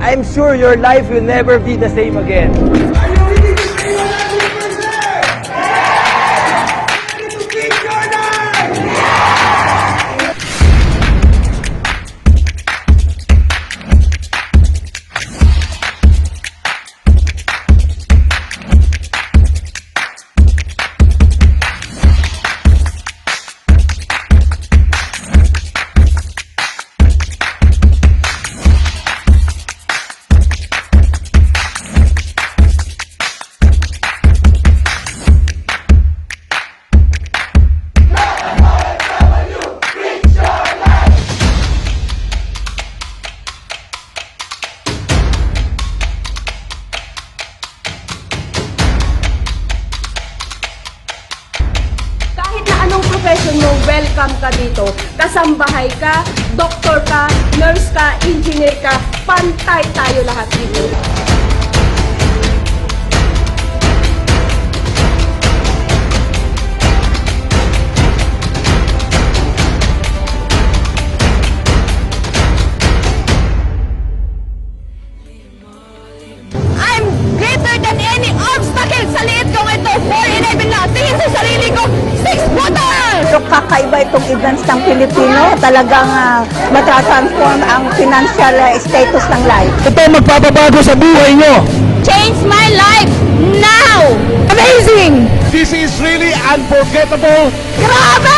I'm sure your life will never be the same again. Are you ready to stay 100%? Ready to keep your life? Kahit na anong profession mo, welcome ka dito. Kasambahay ka, doktor ka, nurse ka, engineer ka, pantay tayo lahat dito. I'm greater than any obstacle sa liit kong ito. 4'11 na. Tingin sa sarili ko, 6-footer! So, kakaiba itong events ng Pilipino. Talagang matratransform ang financial status ng life. Ito magpapabago sa buhay nyo. Change my life now! Amazing! This is really unforgettable. Grabe!